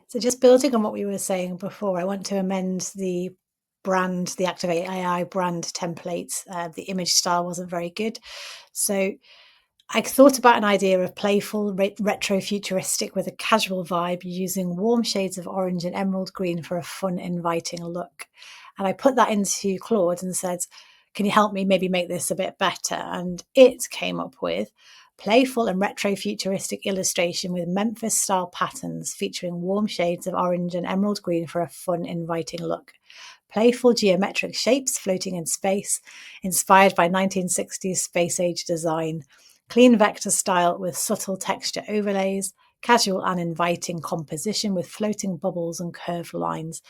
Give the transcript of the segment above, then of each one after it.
So just building on what we were saying before, I want to amend the brand, the Activate AI brand template. The image style wasn't very good. So I thought about an idea of playful, retro futuristic with a casual vibe using warm shades of orange and emerald green for a fun, inviting look. And I put that into Claude and said, can you help me maybe make this a bit better? And it came up with playful and retro futuristic illustration with Memphis style patterns featuring warm shades of orange and emerald green for a fun, inviting look. Playful geometric shapes floating in space, inspired by 1960s space age design. Clean vector style with subtle texture overlays, casual and inviting composition with floating bubbles and curved lines.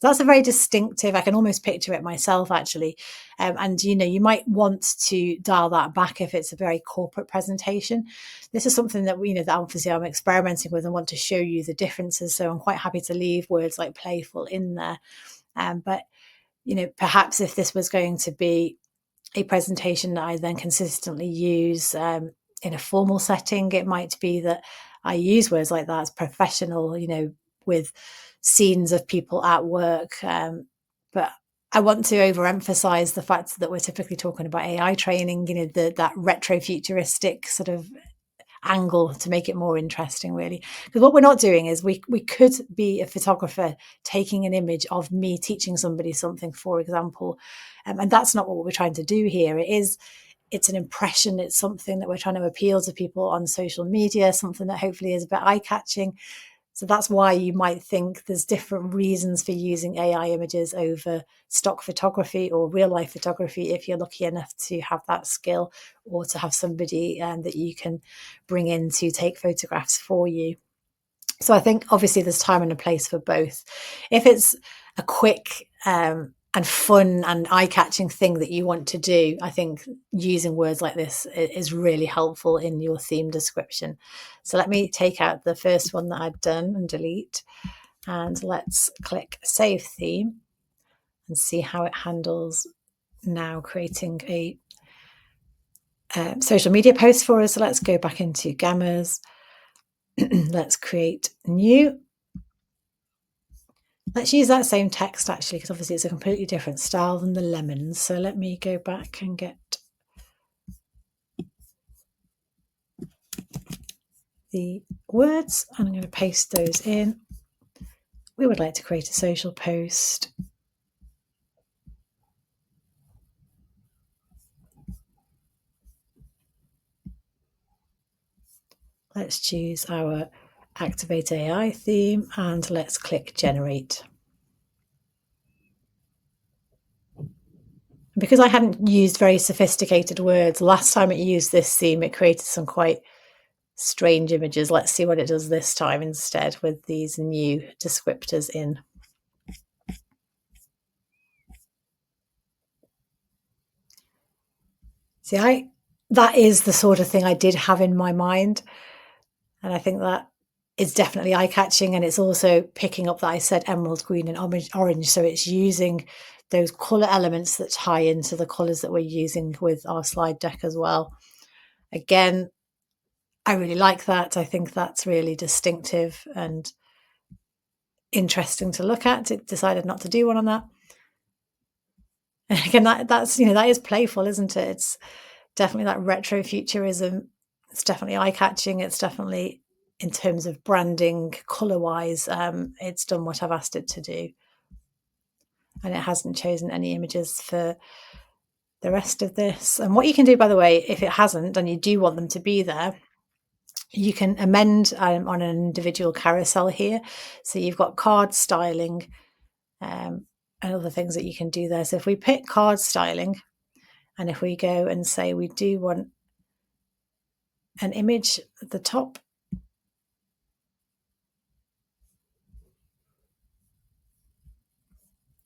So that's a very distinctive, I can almost picture it myself actually. And you might want to dial that back if it's a very corporate presentation. This is something that that obviously I'm experimenting with and want to show you the differences. So I'm quite happy to leave words like playful in there. But perhaps if this was going to be a presentation that I then consistently use in a formal setting, it might be that I use words like that as professional, with scenes of people at work. But I want to overemphasize the fact that we're typically talking about AI training, that retro futuristic sort of angle to make it more interesting, really. Because what we're not doing is we could be a photographer taking an image of me teaching somebody something, for example, and that's not what we're trying to do here. It's an impression. It's something that we're trying to appeal to people on social media, something that hopefully is a bit eye-catching. So that's why you might think there's different reasons for using AI images over stock photography or real life photography if you're lucky enough to have that skill or to have somebody that you can bring in to take photographs for you. So I think obviously there's time and a place for both. If it's a quick and fun and eye-catching thing that you want to do, I think using words like this is really helpful in your theme description. So let me take out the first one that I'd done and delete, and let's click Save Theme and see how it handles now creating a social media post for us. So let's go back into Gammas. Let's create new. Let's use that same text actually, because obviously it's a completely different style than the lemons. So let me go back and get the words and I'm going to paste those in. We would like to create a social post. Let's choose our Activate AI theme and let's click Generate. Because I hadn't used very sophisticated words, last time it used this theme, it created some quite strange images. Let's see what it does this time instead with these new descriptors in. See, that is the sort of thing I did have in my mind. And I think that is definitely eye-catching, and it's also picking up that I said emerald green and orange. So it's using those colour elements that tie into the colours that we're using with our slide deck as well. Again, I really like that. I think that's really distinctive and interesting to look at. It decided not to do one on that. And again, that's that is playful, isn't it? It's definitely that retro futurism. It's definitely eye-catching. It's definitely, in terms of branding, colour-wise, it's done what I've asked it to do. And it hasn't chosen any images for the rest of this. And what you can do, by the way, if it hasn't and you do want them to be there, you can amend on an individual carousel here. So you've got card styling and other things that you can do there. So if we pick card styling, and if we go and say we do want an image at the top,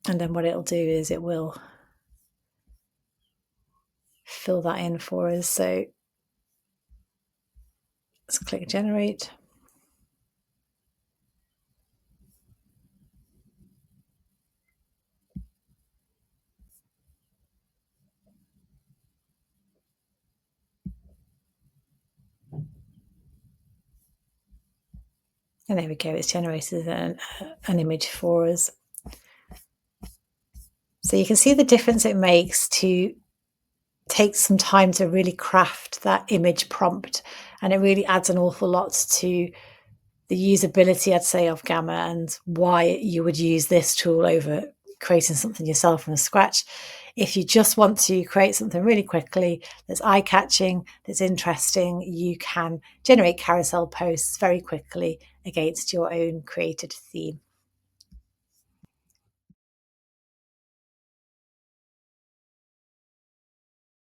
and then what it'll do is it will fill that in for us. So let's click Generate. And there we go, it's generated an image for us. So you can see the difference it makes to take some time to really craft that image prompt, and it really adds an awful lot to the usability, I'd say, of Gamma, and why you would use this tool over creating something yourself from scratch. If you just want to create something really quickly that's eye-catching, that's interesting, you can generate carousel posts very quickly against your own created theme.